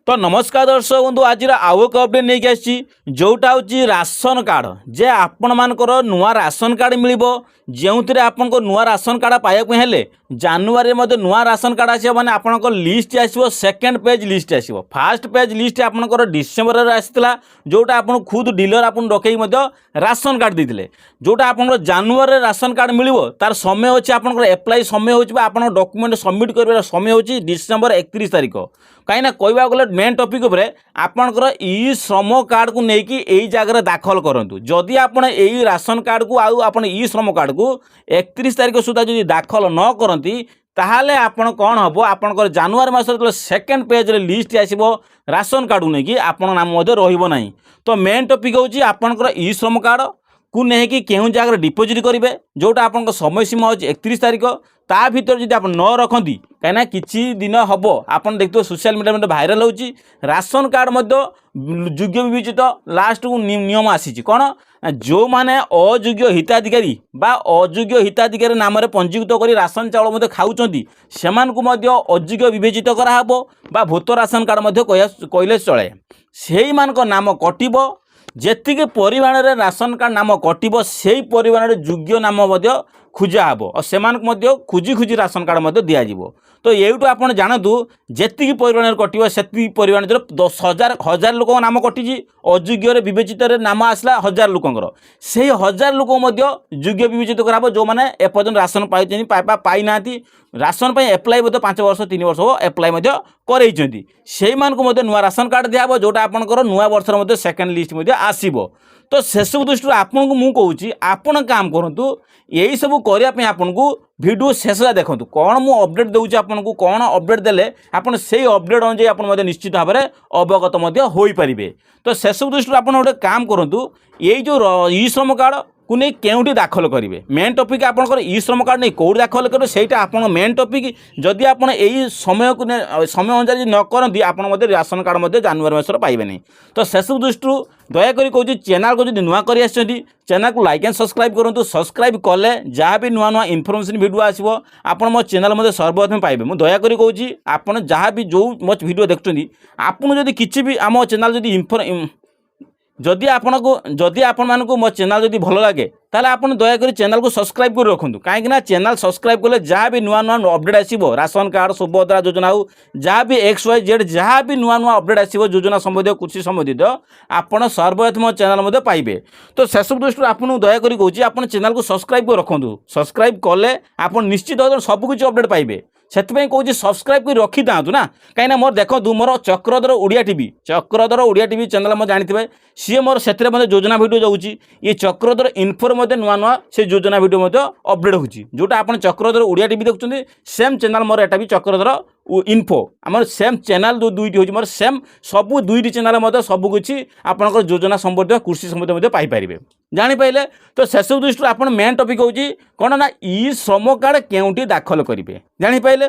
तो नमस्कार दर्शक बंधु आज आउ एक अपडेट नहीं आसी जोटा हूँ राशन कार्ड जे आपण मानकर नुआ राशन कार्ड मिल जो आपन को नुआ राशन कार्ड पाइबा हेले जानुआरी नुआ राशन कार्ड आसो मैंने आपंकर लिस्ट आसो सेकेंड पेज लिस्ट आसो फास्ट पेज लिस्ट आपंकर डिसेम्बर आसाला जोटा आप खुद डीलर आप डकई राशन कार्ड देते जोटा आप जानुआरी राशन कार्ड मिल तार समय अच्छे आपंकर एप्लाई समय हो आप डॉक्यूमेंट सबमिट कर समय हो डिसेम्बर 31 तारिख कहीं कहवा गले मेन टॉपिक उपर आपंकर ई श्रम कार्ड को लेकिन यही जगह दाखल करूँ जदि आप राशन कार्ड को आप ई श्रम कार्ड को 31 तारिख सुधा जो दाखल न करती ताहले आपण कौन हम आपंकर जानुआरी मास जो सेकेंड पेज लिस्ट आसो राशन कार्ड को लेकिन आपण नाम रही तो मेन टॉपिक हूँ आपंकर ई श्रम कार्ड को लेकिन क्यों जगह डिपोजिट करेंगे जोटा आप समय सीमा अच्छे 31 तारिख ता भर जब आप न रखती कहीं किसी दिन हम आप देखते सोशल मीडिया में भाइराल हो राशन कार्ड योग्य विवेचित लास्ट को नियम आसी कौन जो माने अयोग्य हिताधिकारी बा अयोग्य हिताधिकारी नाम पंजीकृत कर राशन चाउल खाऊँच से अयोग्य विवेचित कराहब बा भोटर राशन कार्ड कहले चले से नाम कटिब जेतिक परिमाण रे राशन कार्ड नाम कटिब से परिमाण योग्य नाम खोजा हे और से खोजी खोजी राशन कार्ड दिज्व तो यू आप जानतु जी परिमाण कटिब से परिमाण 10,000 लोक नाम कटी अयोग्य विवेचित नाम आसला 1000 लोकर से 1000 लोक योग्य विवेचित कराब जो मैंने एपर्तन राशन पाई ना राशन एप्लाई 5 वर्ष 3 वर्ष एप्लाई करते से नुआ राशन कार्ड दिहब जोटा आपंकर नुआ वर्षर सेकेंड लिस्ट आसब तो से सब दृष्टि आपको मुझे आपण काम करूँ यही सब करने आपन को वीडियो शेष देखूँ कौन मु अपडेट दूसरी आपको कौन अपडेट देले आप से अपडेट अनुसार आप निश्चित भाव में अवगत हो पारे तो से सब दृष्टि आप गोटे काम करूँ यही जो ई श्रम कार्ड को नहीं केउटी दाखल करेंगे मेन टॉपिक आपंकर ई श्रम कार्ड नहीं कौट दाखल करेंगे सहीटा आप मेन टॉपिक जदि आप समय को समय अनुसार न करती आप राशन कार्ड जानुआरी मासर पाइबे नहीं तो से सब दृष्टि दयाकोरी कहूँ चैनल को जो नुआ कर चैनल को लाइक एंड सब्सक्राइब करूँ सब्सक्राइब कले जहाँ भी नुआ नुआ इनफर्मेशन वीडियो आसो आप मो चैनल सर्वप्रथम पाइबे मुझे दयाकोरी कहूँ आप जहाँ भी जो मो वीडियो देखुं आपको जब किसी भी आम चैनल जदि आपण को मो चैनल जदि भल लगे ताले आपण दयाकोरी चैनल को सब्सक्राइब कर रखुँ कहीं चैनल सब्सक्राइब कले जहाँ भी नुआ नुआ अपडेट आसो राशन कार्ड सुभद्रा योजना हो जहाँ भी XYZ जहाँ भी नुआ नुआ अपडेट आसो योजना संबंधी कृषि संबंधित आपण सर्वप्रथम चैनल पाइबे तो से सब दृष्टि आपको दयाकोरी कहूँ आप चैनल को सब्सक्राइब कर रखुँ सब्सक्राइब कले आप निश्चित सबकि अपडेट पाइबे से कहूँ सब्सक्राइब कर रखी था ना कहीं मोर देखो मोर चक्रधर ओडिया टीवी चैनल मैं जानते सी मोर से योजना वीडियो जाऊँगी ये चक्रधर इनफोर नुआ नुआ से योजना वीडियो अपडेट होची जोटा आप चक्रधर ओडिया टीवी देखुं सेम चैनल मोर एटा भी चक्रधर इनफो आम सेम चैनल जो दुईटी हूँ मोर सेम सबू दुईटी चैनल सबकि आपंकर योजना संबंधी कृषि संबंधी पाइपर जापारे तो से सब दृष्टि आप मेन टॉपिक हूँ कौन ना ई श्रम कार्ड केउटी दाखल करेंगे जापारे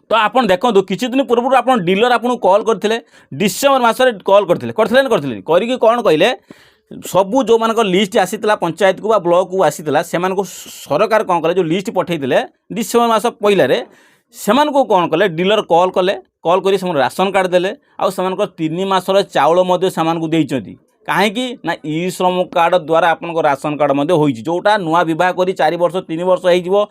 तो आप देखो किसी दिन पूर्व आप डीलर आपको कॉल करते डिसेम्बर मसरे कॉल करते करके कौन कहले सबू जो मान लिस्ट आसीला पंचायत को ब्लॉक को आसीला से सरकार कौन कले जो लिस्ट पठेते डिसेम्बर मास पहले से कौन कले डीलर कॉल कर राशन कार्ड देले आउ 3 मासर चाउल से कहीं ना ई श्रम कार्ड द्वारा आपन राशन कार्ड हो जोटा नुआ बह कर 4 वर्ष 3 वर्ष हो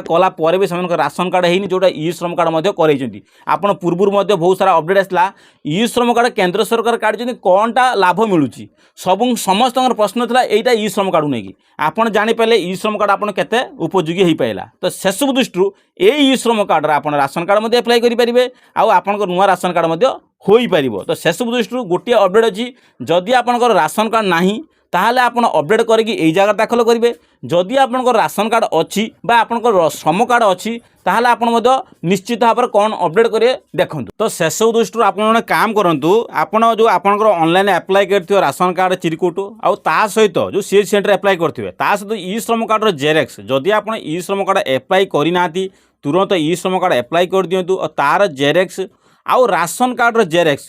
कलापर भी से राशन कार्ड है जोटा ई श्रम कार्ड कर आप पूर्व बहुत सारा अपडेट आसला ई श्रम कार्ड केंद्र सरकार काढ़ कौनटा लाभ मिलूँ सब समस्त प्रश्न था यहाँ ई श्रम कार्ड नहीं आपड़ जापारे ई श्रम कार्ड आप केते उपयोगी हो पाला तो से सब दृष्टि ई श्रम कार्ड आप राशन कार्ड एप्लाई करेंगे आप नुआ राशन कार्ड हो पार तो से सब दृष्टि गोटे अपडेट अच्छी जदि आपंकर राशन कार्ड नहीं ताहले आपन अपडेट करके जगह दाखल करेंगे जदि आपंकर राशन कार्ड अच्छी बा आपंकर श्रम कार्ड अच्छी ताहले आपन निश्चित भाव में कौन अपडेट करेंगे देखो तो से सब दृष्टि आप काम करूँ आपन जो आपंकर ऑनलाइन अप्लाई कर राशन कार्ड चिरकुट आउ ता सहित जो सीएच सेंटर अप्लाई करेंगे ता सहित ई श्रम कार्ड जेरेक्स जदि आप ई श्रम कार्ड अप्लाई करना तुरंत ई श्रम कार्ड अप्लाई कर दिंतु और तार जेरेक्स आउ राशन कार्ड जेरेक्स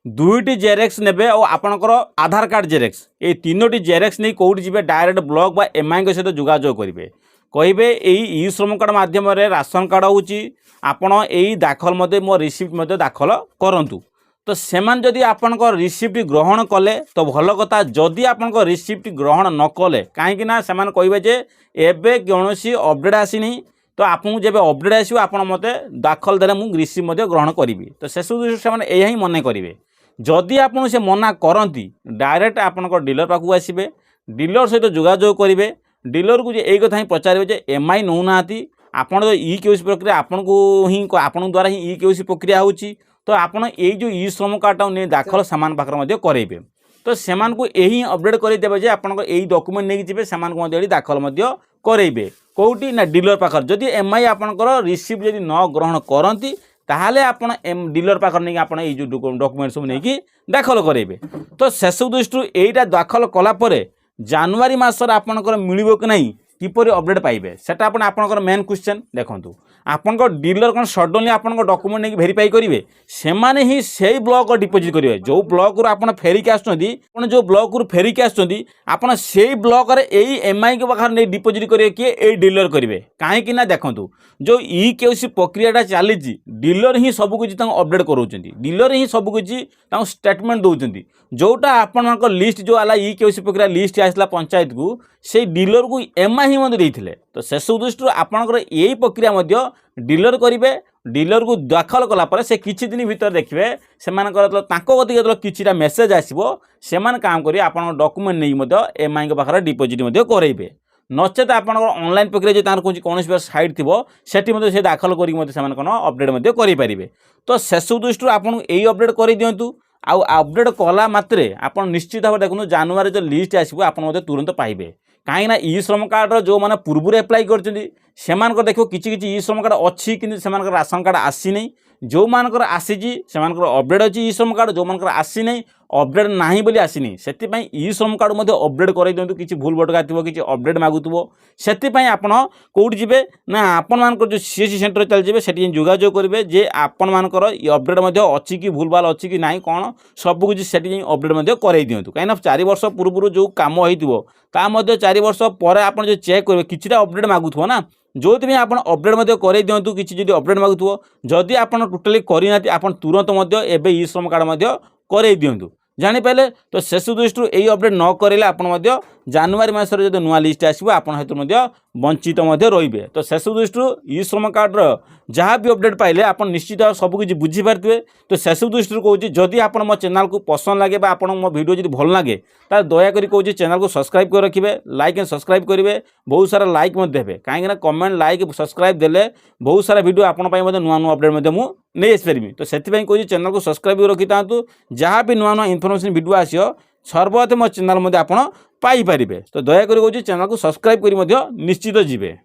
दुईटी जेरेक्स नेबे और आपणकर आधार कार्ड जेरेक्स ये तीनोटी जेरेक्स नहीं कौटी जी डायरेक्ट ब्लॉक बा एमआई सहित जोगाजोग करेंगे कहे ई श्रम कार्ड मध्यम राशन कार्ड होची आपण यही दाखल मो रिसिप्ट दाखल करूँ तो सेमान जदि आपनको रिसिप्ट ग्रहण कले तो भल कथा जदि आपनको रिसिप्ट ग्रहण न कले कहीं ना सेमान कहे जे एबे कौन अपडेट आसीनी तो आपको जब अपडेट आसो आप मत दाखल देले मुझे रिसिप्ट ग्रहण करी तो से सब से यही मन करेंगे जदि आपन से मना करती डायरेक्ट आपन डीलर पाखु आसबे डीलर सहित जोगाजोग करेंगे डीलर को यही कथा ही पचारे जे एमआई नौना आपन तो ई केसी प्रक्रिया आपन को ही आपन द्वारा ही ई केसी प्रक्रिया होची तो आपन यही जो ई श्रम कार्ड नहीं दाखल सामान पाखे करेंगे तो सेमान को यही अपडेट करदेवे जे आपन यही डॉक्यूमेंट नहीं जी से दाखल करेंगे कौटी ना डीलर पाखर जदि एमआई आपनकर रिसिप्ट जदि न ग्रहण करती ताहले आपण डीलर पाखर नहीं आप जो डॉक्यूमेंट सब नहीं दाखल करेंगे तो सेसब दृष्टि यहीटा दाखल कलापर जनवरी मसर आपंकर मिल कि नहीं किपर अपडेट पाइबे सेटा आपंकर मेन क्वेश्चन देखो आपंकर डीलर कौन सडनली आप डॉक्यूमेंट नहीं भेरीफाई करेंगे से ही से ब्लॉक डिपोजिट करेंगे जो ब्लॉक रू आप फेरिक आसुँच जो ब्लॉक रू फेरिक आसुँच से ब्लॉक यही एमआई के पाखे नहीं डिपोजिट करेंगे किए यही डीलर करेंगे कहीं देखो जो ई केसी प्रक्रियाटा चली डीलर ही सबकिछ अपडेट कराऊँ डीलर ही सबकिछ स्टेटमेंट दौरान जोटा आपण लिस्ट जो आला ई केसी प्रक्रिया लिस्ट आसला पंचायत को से डीलर को एमआई ही मत देते तो से सब दृष्टि आपंकर यही प्रक्रिया डीलर करेंगे डीलर को दाखल कलापर से किछि दिन भीतर देखिए से गति जो किछिटा मेसेज आसो से काम करेंगे आप डॉक्यूमेंट नहीं एमआई के पाखे डिपोजिट करेंगे नचेत आप ऑनलाइन प्रक्रिया जो कौन साइट थी से दाखल कर अपडेट करेंगे तो से सब दृष्टि आपको यही अपडेट कर दिंतु आउ अपडेट कला मात्रे आप निश्चित भाव देखो जनवरी जो लिस्ट आसो आप तुरंत पाइबे कहीं ई श्रम कार्ड जो मैंने पूर्व एप्लाई कर देखो किसी ई श्रम कार्ड अच्छी कि राशन कार्ड आसी नहीं जो मानकर आसी से अपडेट अच्छी ई श्रम कार्ड जो मानकर आसी नहीं अपडेट नहीं बोली आसीनी से ई श्रम कार्ड मध्य अपडेट कर दिंतु किसी भूल भटका थो कि अपडेट मागुव से आपड़ कौट जी ना आपण मान जो सीएससी सेंटर चलते से जोगाजोग करेंगे जे आपण मानकर अपडेट अच्छी कि भूल भाल अच्छी कि ना कौन सबकिछ से अपडेट कर दिंतु कहीं 4 वर्ष पूर्व जो कम होता 4 वर्ष पर आप जो चेक करेंगे किसी अपडेट मागुव ना जो आप अपडेट कर दिंतु किसी अपडेट मागुव जदि आप टोटाली करना आप तुरंत एवं ई श्रम कार्ड कर दिंतु जापारे तो शेष दृष्टि यही अपडेट न करें आप जनवरी मसर जो नुआ लिस्ट आसो आप वंचित रे तो शेष दृष्टि ई श्रम कार्ड जहाँ भी अपडेट पाइले आप निश्चित सबकि बुझीपारे तो शेष दृष्टि कहूँ जदि आप मो चैनल को पसंद लगे आप मो वीडियो जो भल लगे तो दयाकोरी कहूँ चैनल को सब्सक्राइब कर रखिए लाइक एंड सब्सक्राइब करेंगे बहुत सारा लाइक देवे कहीं कमेंट लाइक सब्सक्राइब देले बहुत सारा वीडियो आप नुआ नुआ अपडेट नहीं आसपारि तो से कहूँ चैनल को सब्सक्राइब कर रखी था जहाँ भी नुआ नुआ इनफर्मेशन वीडियो आसो सर्वप्रथम मो चैनल आप पाइपर तो दयाकोरी कहूँ चैनल को सब्सक्राइब कर निश्चित जीवे।